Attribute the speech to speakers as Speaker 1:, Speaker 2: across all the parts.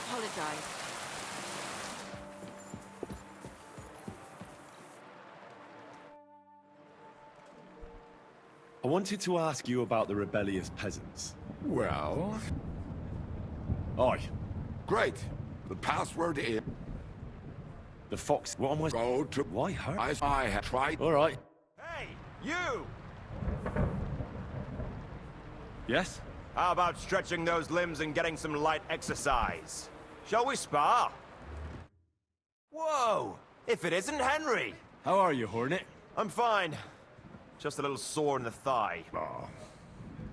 Speaker 1: apologize.
Speaker 2: I wanted to ask you about the rebellious peasants.
Speaker 3: Well,
Speaker 2: Aye.
Speaker 3: great. The password is
Speaker 2: The fox... What am I...
Speaker 3: go to...
Speaker 2: Why her?
Speaker 3: I have tried...
Speaker 2: All right.
Speaker 4: Hey, you!
Speaker 2: Yes?
Speaker 4: How about stretching those limbs and getting some light exercise? Shall we spar? Whoa! If it isn't Henry!
Speaker 2: How are you, Hornet?
Speaker 4: I'm fine. Just a little sore in the thigh.
Speaker 2: Oh.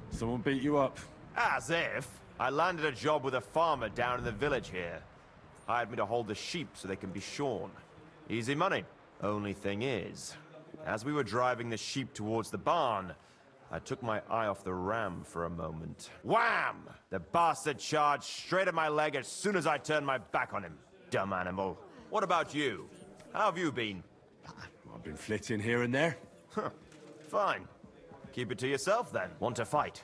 Speaker 2: Someone beat you up.
Speaker 4: As if. I landed a job with a farmer down in the village here. Hired me to hold the sheep so they can be shorn. Easy money. Only thing is, as we were driving the sheep towards the barn, I took my eye off the ram for a moment. Wham! The bastard charged straight at my leg as soon as I turned my back on him. Dumb animal. What about you? How have you been?
Speaker 2: I've been flitting here and there.
Speaker 4: Huh. Fine. Keep it to yourself then. Want to fight?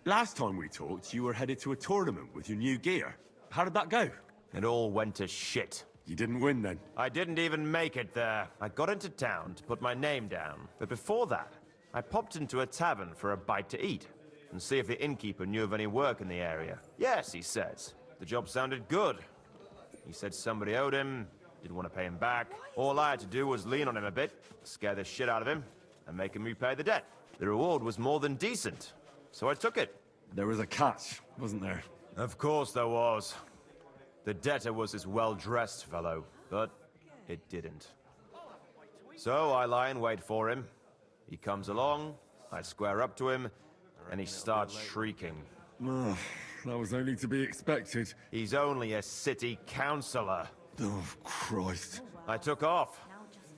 Speaker 2: Last time we talked, you were headed to a tournament with your new gear. How did that go?
Speaker 4: It all went to shit.
Speaker 2: You didn't win then?
Speaker 4: I didn't even make it there. I got into town to put my name down. But before that, I popped into a tavern for a bite to eat and see if the innkeeper knew of any work in the area. Yes, he says. The job sounded good. He said somebody owed him, didn't want to pay him back. All I had to do was lean on him a bit, scare the shit out of him, and make him repay the debt. The reward was more than decent, so I took it.
Speaker 2: There was a catch, wasn't there?
Speaker 4: Of course there was. The debtor was this well-dressed fellow, but it didn't. So I lie in wait for him. He comes along, I square up to him, and he starts shrieking.
Speaker 2: Oh, that was only to be expected.
Speaker 4: He's only a city councillor.
Speaker 2: Oh, Christ.
Speaker 4: I took off,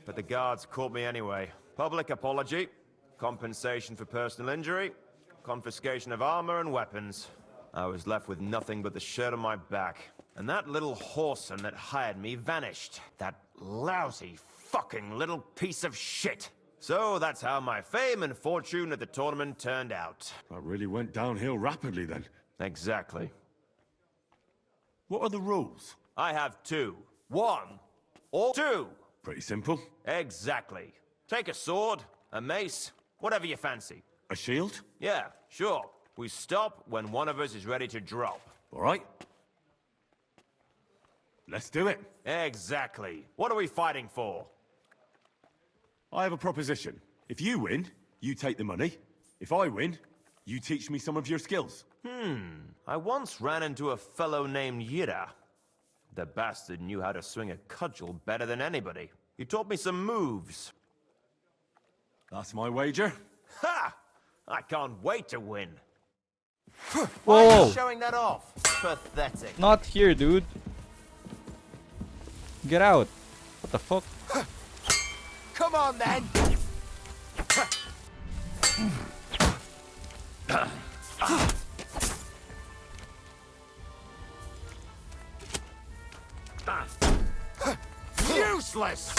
Speaker 4: but the guards caught me anyway. Public apology, compensation for personal injury, confiscation of armor and weapons. I was left with nothing but the shirt on my back. And that little whoreson that hired me vanished. That lousy fucking little piece of shit. So that's how my fame and fortune at the tournament turned out.
Speaker 2: That really went downhill rapidly then.
Speaker 4: Exactly.
Speaker 2: What are the rules?
Speaker 4: I have two. One, or two.
Speaker 2: Pretty simple.
Speaker 4: Exactly. Take a sword, a mace, whatever you fancy.
Speaker 2: A shield?
Speaker 4: Yeah, sure. We stop when one of us is ready to drop.
Speaker 2: All right. Let's do it.
Speaker 4: Exactly. What are we fighting for?
Speaker 2: I have a proposition. If you win, you take the money. If I win, you teach me some of your skills.
Speaker 4: I once ran into a fellow named Yira. The bastard knew how to swing a cudgel better than anybody. He taught me some moves.
Speaker 2: That's my wager.
Speaker 4: Ha! I can't wait to win.
Speaker 5: Whoa,
Speaker 4: Why are you
Speaker 5: whoa.
Speaker 4: showing that off? Pathetic.
Speaker 5: Not here, dude. Get out. What the fuck?
Speaker 4: Come on, then! Useless!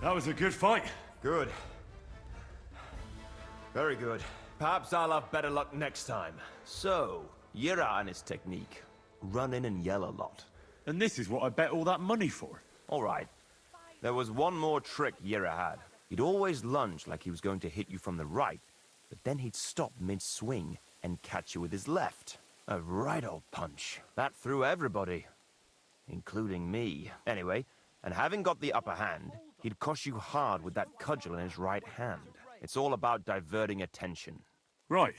Speaker 2: That was a good fight.
Speaker 4: Good. Very good. Perhaps I'll have better luck next time. So, Yira and his technique. Run in and yell a lot.
Speaker 2: And this is what I bet all that money for.
Speaker 4: All right. There was one more trick Yira had. He'd always lunge like he was going to hit you from the right, but then he'd stop mid-swing and catch you with his left. A right old punch. That threw everybody, including me. Anyway, and having got the upper hand, he'd cosh you hard with that cudgel in his right hand. It's all about diverting attention.
Speaker 2: Right.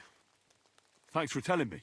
Speaker 2: Thanks for telling me.